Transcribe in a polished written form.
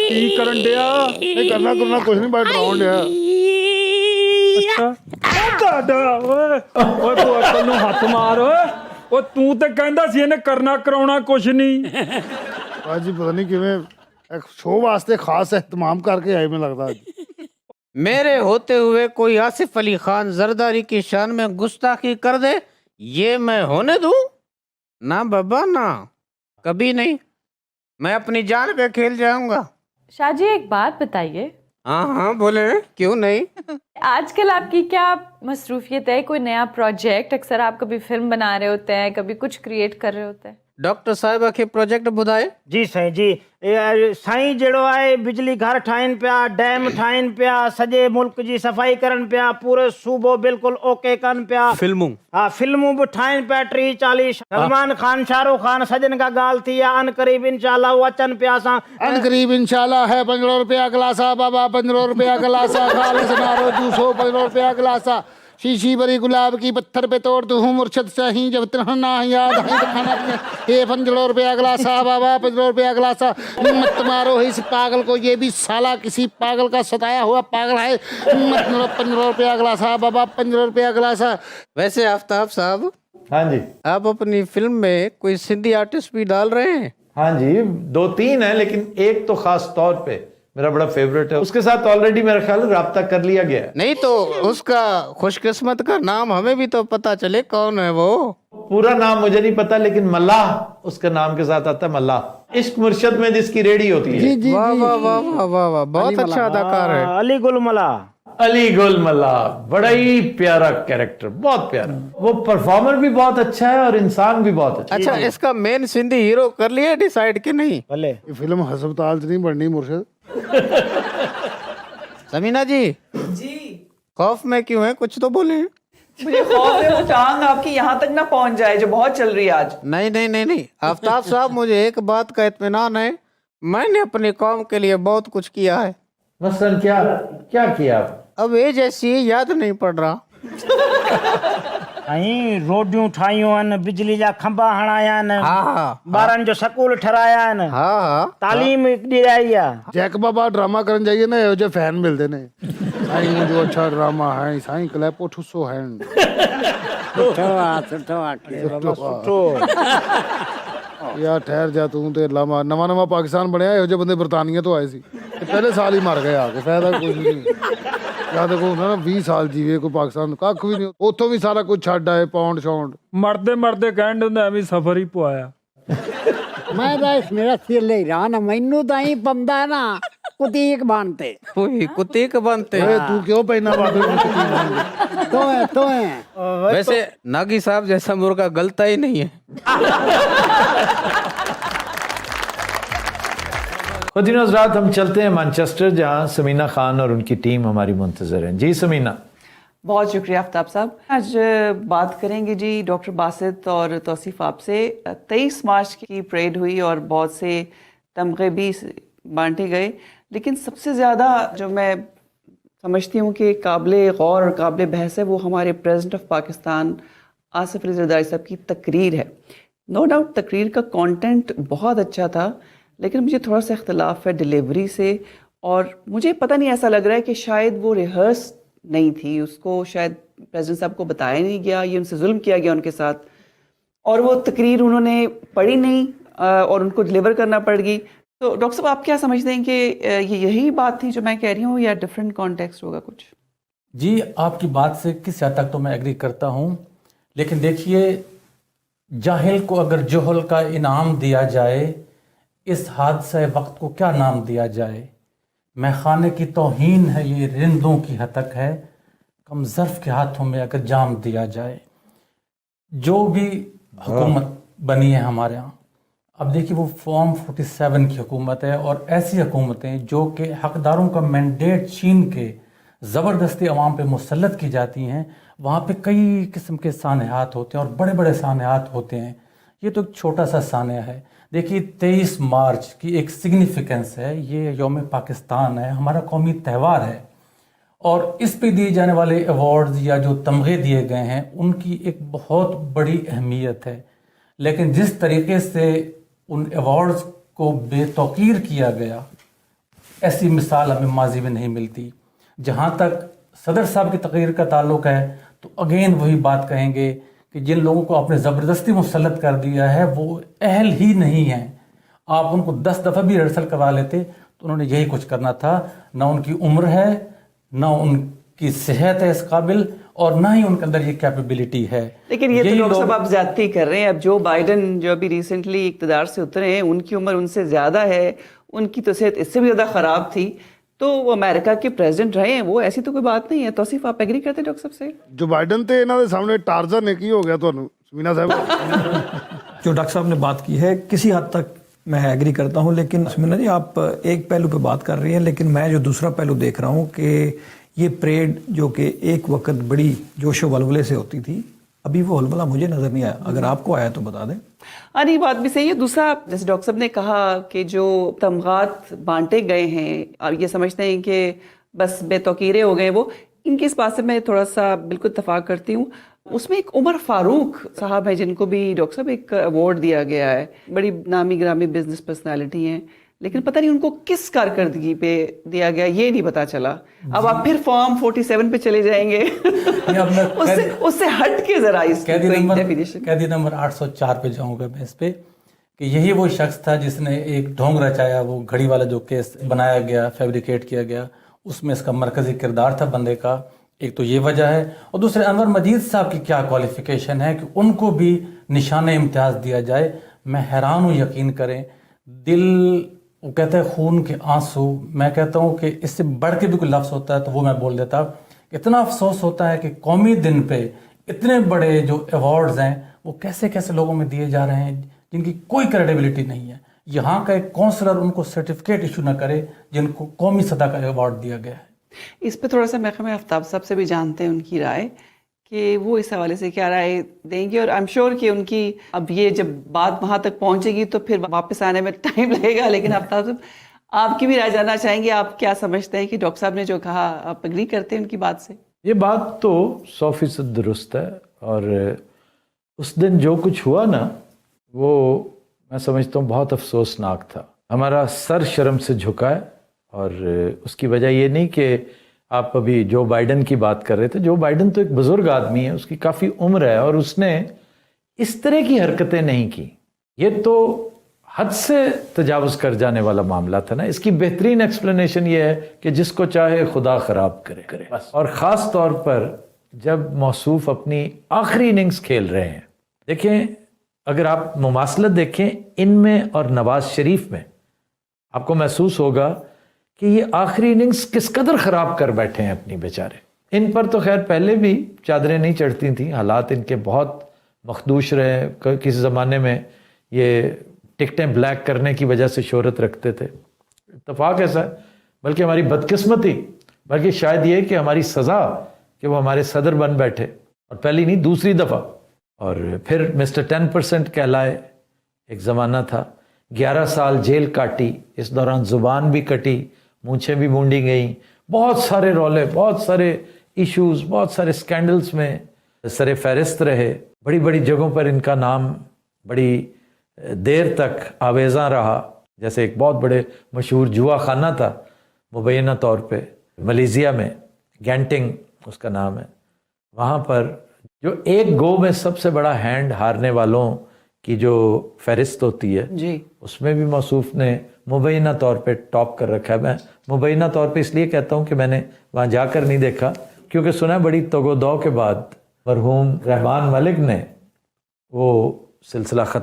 ਕੀ ਕਰਨ ਡਿਆ? ਨਹੀਂ ਕਰਨਾ ਕੁਛ ਨਹੀਂ, ਬਸ ਡਰਾਉਣ ਡਿਆ। ਤੁਹਾਡਾ ਓਏ ਓਏ ਤੂੰ ਅਕਲ ਨੂੰ ਹੱਥ ਮਾਰ ਓਏ। ਉਹ ਤੂੰ ਤੇ ਕਹਿੰਦਾ ਸੀ ਇਹਨੇ ਕਰਨਾ ਕਰਾਉਣਾ ਕੁਛ ਨਹੀਂ। ਅੱਜ ਜੀ ਪਤਾ ਨਹੀਂ ਕਿਵੇਂ ਇੱਕ ਸ਼ੋਅ ਵਾਸਤੇ ਖਾਸ ਇhtਮਾਮ ਕਰਕੇ ਆਏ, ਮੈਨੂੰ ਲੱਗਦਾ ਅੱਜ। मेरे होते हुए कोई आसिफ अली खान जरदारी की शान में गुस्ताखी कर दे, ये मैं होने दूं? ना बाबा ना, कभी नहीं। मैं अपनी जान पे खेल जाऊंगा। शाह जी एक बात बताइए। हाँ हाँ बोले, क्यों नहीं। आजकल आपकी क्या मसरूफियत है? कोई नया प्रोजेक्ट? अक्सर आप कभी फिल्म बना रहे होते हैं, कभी कुछ क्रिएट कर रहे होते हैं। डॉक्टर साहिबा के प्रोजेक्ट बुधाए। जी साईं जी, साईं जहिड़ो आहे बिजली घर ठाहिनि पिया, डैम ठाहिनि पिया, सॼे मुल्क जी सफ़ाई करनि पिया, पूरे सूबो बिल्कुलु ओके कनि पिया। फिल्मूं हा फिल्मूं बि ठाहिनि पिया 30-40। सलमान खान, शाहरुख खान, सजन खां ॻाल्हि थी आहे, अन क़रीब इनशाला उहे अचनि पिया। असां अन करीब इंशाल्लाह है 15 रुपया गिलासा बाबा, 15 रुपया गिलासा, खालिस नारो जूसो 15 रुपया गिलासा, शीशी भरी गुलाब की पत्थर पे तोड़ दूँ मुर्शद सही जब ना याद है तो खाना पीना। ये 15 रुपया गिलासा बाबा, 15 रुपया गिलासा। मत मारो इस पागल को, ये भी साला किसी पागल का सताया हुआ पागल है। मत मारो 15 रुपया गिलासा बाबा, 15 रुपया गिलासा। वैसे आफ्ताब साहब, हाँ जी। आप अपनी फिल्म में कोई सिंधी आर्टिस्ट भी डाल रहे हैं? हाँ जी, 2-3 है, लेकिन एक तो खास तौर पे मेरा बड़ा फेवरेट है, उसके साथ ऑलरेडी मेरा ख्याल राब्ता कर लिया गया है। नहीं तो उसका खुशकिस्मत का नाम हमें भी तो पता चले, कौन है वो? पूरा नाम मुझे नहीं पता, लेकिन मल्लाह उसका नाम के साथ आता है, मल्लाह। इश्क मुर्शद में जिसकी रेडी होती है। वाह वाह वाह वाह वाह वाह, बहुत अच्छा अदाकार है। अली गुल मल्लाह। अली गुल मल्लाह, बड़ा ही प्यारा कैरेक्टर, बहुत प्यारा। वो परफॉर्मर भी बहुत अच्छा है और इंसान भी बहुत अच्छा। अच्छा, इसका मेन सिंधी हीरो कर लिया डिसाइड कि नहीं? भले ये फिल्म हस्पताल से नहीं बननी मुर्शद। समीना जी खौफ में क्यों है, कुछ तो बोले। मुझे खौफ है वो टांग आपकी यहाँ तक ना पहुंच जाए जो बहुत चल रही है आज। नहीं नहीं नहीं नहीं, आफ्ताब साहब मुझे एक बात का इत्मीनान है, मैंने अपनी कौम के लिए बहुत कुछ किया है। मसलन क्या क्या किया आप? अब एज ऐसी है, याद नहीं पड़ रहा। ऐं रोडियूं ठाहियूं आहिनि, बिजली जा खंभा हणाया आहिनि, हाँ ॿारनि जो स्कूल ठहिराया आहिनि, हाँ हाँ, तालीम ॾियाई आहे। जैक बाबा ड्रामा करन जाइए ना, ਇਹੋ ਜਿਹੇ फैन मिलते ने। साईं जो अच्छा ड्रामा है, साईं क्लैपो ठुसो है। यार ठहर जा तू ते लामा, नवा पाकिस्तान बनया, ਇਹੋ ਜਿਹੇ ਬੰਦੇ ਬਰਤਾਨੀਆ ਤੋਂ ਆਏ ਸੀ, ਪਹਿਲੇ ਸਾਲ ਹੀ ਮਰ ਗਏ ਆ ਕੇ, ਫਾਇਦਾ ਕੋਈ ਨਹੀਂ। ਜਾਂ ਦੇਖੋ ਹੁੰਦਾ ਨਾ 20 ਸਾਲ ਜੀਵੇ ਕੋਈ ਪਾਕਿਸਤਾਨ, ਕੱਖ ਵੀ ਨਹੀਂ, ਉੱਥੋਂ ਵੀ ਸਾਰਾ ਕੁਝ ਛੱਡ ਆਏ, ਪੌਂਡ ਸ਼ੌਂਡ। ਮਰਦੇ ਮਰਦੇ ਕਹਿਣ ਦਿੰਦਾ ਐਵੇਂ ਸਫਰ ਹੀ ਪਵਾਇਆ। ਮੈਂ ਤਾਂ ਮੇਰਾ ਸਿਰ ਲੈ ਰਹਾ ਨਾ, ਮੈਨੂੰ ਤਾਂ ਹੀ ਪੰਦਾ ਨਾ ਕੁਤੀਕ ਬਣਤੇ। वही कुत्ते बनते ਓਏ हैं। ਤੂੰ ਕਿਉਂ ਪੈਣਾ ਬਾਬੇ? तो है वैसे नागी साहब जैसा मुर्गा गलता ही नहीं है। खुद रात हम चलते हैं मैनचेस्टर, जहाँ समीना खान और उनकी टीम हमारी मुंतजर हैं। जी समीना। बहुत शुक्रिया आफ्ताब साहब। आज बात करेंगे जी डॉक्टर बासित और तौसीफ आपसे। 23 मार्च की परेड हुई और बहुत से तमगे भी बांटे गए, लेकिन सबसे ज़्यादा जो मैं समझती हूँ कि काबिल गौर और काबिल बहस है वो हमारे प्रेसिडेंट ऑफ पाकिस्तान आसिफ अली ज़रदारी साहब की तकरीर है। नो डाउट तकरीर का कंटेंट बहुत अच्छा था, लेकिन मुझे थोड़ा सा इख्तलाफ है डिलीवरी से, और मुझे पता नहीं, ऐसा लग रहा है कि शायद वो रिहर्स नहीं थी, उसको शायद प्रेसिडेंट साहब को बताया नहीं गया, ये उनसे जुल्म किया गया उनके साथ, और वो तकरीर उन्होंने पढ़ी नहीं और उनको डिलीवर करना पड़ गई। तो डॉक्टर साहब आप क्या समझते हैं कि ये यही बात थी जो मैं कह रही हूँ, या डिफरेंट कॉन्टेक्स्ट होगा कुछ? जी, आपकी बात से किस हद तक तो मैं एग्री करता हूँ, लेकिन देखिए, जाहिल को अगर जोहल का इनाम दिया जाए, इस हादसे वक्त को क्या नाम दिया जाए? मैखाने की तौहीन है ये, रिंदों की हतक है, कम ज़र्फ़ के हाथों में अगर जाम दिया जाए। जो भी हुकूमत बनी है हमारे यहाँ, अब देखिए वो फॉर्म 47 की हुकूमत है, और ऐसी हुकूमतें जो कि हकदारों का मैंडेट छीन के ज़बरदस्ती अवाम पे मुसल्लत की जाती हैं, वहाँ पे कई किस्म के सानहात होते हैं और बड़े बड़े सानहात होते हैं। ये तो एक छोटा सा सानहा है। देखिए 23 मार्च की एक सिग्निफिकेंस है, ये यौम पाकिस्तान है, हमारा कौमी त्यौहार है, और इस पे दिए जाने वाले अवार्ड्स या जो तमगे दिए गए हैं उनकी एक बहुत बड़ी अहमियत है। लेकिन जिस तरीके से उन अवार्ड्स को बेतौकीर किया गया, ऐसी मिसाल हमें माजी में नहीं मिलती। जहाँ तक सदर साहब की तकरीर का ताल्लुक है तो अगेन वही बात कहेंगे कि जिन लोगों को आपने ज़बरदस्ती मुसल्लत कर दिया है वो अहल ही नहीं हैं। आप उनको 10 दफ़ा भी रिहर्सल करवा लेते तो उन्होंने यही कुछ करना था। ना उनकी उम्र है, ना उनकी सेहत है इस काबिल, और ना ही उनके अंदर ये कैपेबिलिटी है। लेकिन ये तो डॉक्टर साहब आप ज्यादती कर रहे हैं। अब जो बाइडन जो अभी रिसेंटली इक़्तिदार से उतरे हैं, उनकी उम्र उनसे ज़्यादा है, उनकी तो सेहत इससे भी ज़्यादा ख़राब थी, तो वो अमेरिका के प्रेसिडेंट रहे हैं, वो ऐसी तो कोई बात नहीं है। तौसीफ आप एग्री करते हैं डॉक्टर साहब से? ਜੋ ਬਾਈਡਨ ਤੇ ਇਹਨਾਂ ਦੇ ਸਾਹਮਣੇ ਟਾਰਜ਼ਨ ਨੇ ਕੀ ਹੋ ਗਿਆ ਤੁਹਾਨੂੰ ਸਮੀਨਾ ਸਾਹਿਬ? जो डॉक्टर साहब ने बात की है किसी हद तक मैं एग्री करता हूँ, लेकिन सुमिना जी आप एक पहलू पे बात कर रही हैं, लेकिन मैं जो दूसरा पहलू देख रहा हूँ कि ये परेड जो कि एक वक्त बड़ी जोशो वलवले से होती थी, अभी वो हलवला मुझे नज़र नहीं आया। अगर आपको आया तो बता दें। हाँ नहीं, बात भी सही है। दूसरा, जैसे डॉक्टर साहब ने कहा कि जो तमगात बांटे गए हैं, आप ये समझते हैं कि बस बेतौकीरे हो गए वो, इनकी इस बात से मैं थोड़ा सा बिल्कुल इत्तफाक करती हूँ। उसमें एक उमर फारूक साहब हैं जिनको भी डॉक्टर साहब एक अवार्ड दिया गया है, बड़ी नामी ग्रामी बिजनेस पर्सनालिटी हैं, लेकिन पता नहीं उनको किस कारकर्दगी पे दिया गया ये नहीं पता चला। अब आप फिर फॉर्म 47 पे चले जाएंगे उससे हट के जरा इस कैदी नंबर 804 पे जाऊंगा मैं इस पे, कि यही वो शख्स था जिसने एक ढोंग रचाया, वो घड़ी वाला जो केस बनाया गया, फैब्रिकेट किया गया, उसमें इसका मरकजी किरदार था बंदे का। एक तो ये वजह है, और दूसरे अनवर मजीद साहब की क्या क्वालिफिकेशन है कि उनको भी निशान इम्तियाज़ दिया जाए। मैं हैरान हूँ, यकीन करें, दिल, वो कहते हैं खून के आंसू, मैं कहता हूँ कि इससे बढ़ के भी कोई लफ्ज़ होता है तो वो मैं बोल देता। इतना अफसोस होता है कि कौमी दिन पे इतने बड़े जो अवार्ड्स हैं वो कैसे कैसे लोगों में दिए जा रहे हैं जिनकी कोई क्रेडिबिलिटी नहीं है। यहाँ का एक काउंसलर उनको सर्टिफिकेट इशू ना करे जिनको कौमी सतह का अवार्ड दिया गया है। इस पे थोड़ा सा मैं आफ्ताब साहब से भी जानते हैं उनकी राय कि वो इस हवाले से क्या राय देंगे, और आई एम श्योर कि उनकी अब ये जब बात वहाँ तक पहुँचेगी तो फिर वापस आने में टाइम लगेगा। लेकिन आफ्ताब साहब आपकी भी राय जानना चाहेंगे, आप क्या समझते हैं कि डॉक्टर साहब ने जो कहा, आप एग्री करते हैं उनकी बात से? ये बात तो 100% दुरुस्त है, और उस दिन जो कुछ हुआ ना वो मैं समझता हूँ बहुत अफसोसनाक था। हमारा सर शर्म से झुका है, और उसकी वजह ये नहीं कि आप अभी जो बाइडन की बात कर रहे थे, जो बाइडन तो एक बुजुर्ग आदमी है, उसकी काफ़ी उम्र है और उसने इस तरह की हरकतें नहीं की। ये तो हद से तजावुज़ कर जाने वाला मामला था ना। इसकी बेहतरीन एक्सप्लेनेशन ये है कि जिसको चाहे खुदा ख़राब करे बस। और ख़ास तौर पर जब मौसूफ अपनी आखिरी इनिंग्स खेल रहे हैं, देखें अगर आप मुमासलत देखें इनमें और नवाज शरीफ में, आपको महसूस होगा कि ये आखिरी इनिंग्स किस कदर ख़राब कर बैठे हैं अपनी बेचारे। इन पर तो खैर पहले भी चादरें नहीं चढ़ती थी, हालात इनके बहुत मखदूश रहे। किसी ज़माने में ये टिकटें ब्लैक करने की वजह से शोहरत रखते थे। इत्तफाक ऐसा है, बल्कि हमारी बदकिस्मती, बल्कि शायद ये कि हमारी सज़ा कि वो हमारे सदर बन बैठे, और पहली नहीं दूसरी दफ़ा। और फिर मिस्टर 10% कहलाए, एक ज़माना था। 11 साल जेल काटी, इस दौरान ज़ुबान भी कटी, मूंछें भी मूंडी गई, बहुत सारे रौले, बहुत सारे इश्यूज़, बहुत सारे स्कैंडल्स में सरे फहरिस्त रहे। बड़ी बड़ी जगहों पर इनका नाम बड़ी देर तक आवेज़ा रहा। जैसे एक बहुत बड़े मशहूर जुआ खाना था मुबैना तौर पे मलेशिया में, गैंटिंग उसका नाम है, वहाँ पर जो एक गो में सबसे बड़ा हैंड हारने वालों की जो फहरिस्त होती है जी, उसमें भी मौसूफ ने मुबैना तौर पे टॉप कर रखा है। मैं मुबैना तौर पे इसलिए कहता हूँ कि मैंने वहाँ जाकर नहीं देखा, क्योंकि सुना बड़ी तगोदौ के बाद मरहूम रहमान मलिक ने वो सिलसिला ख़त्म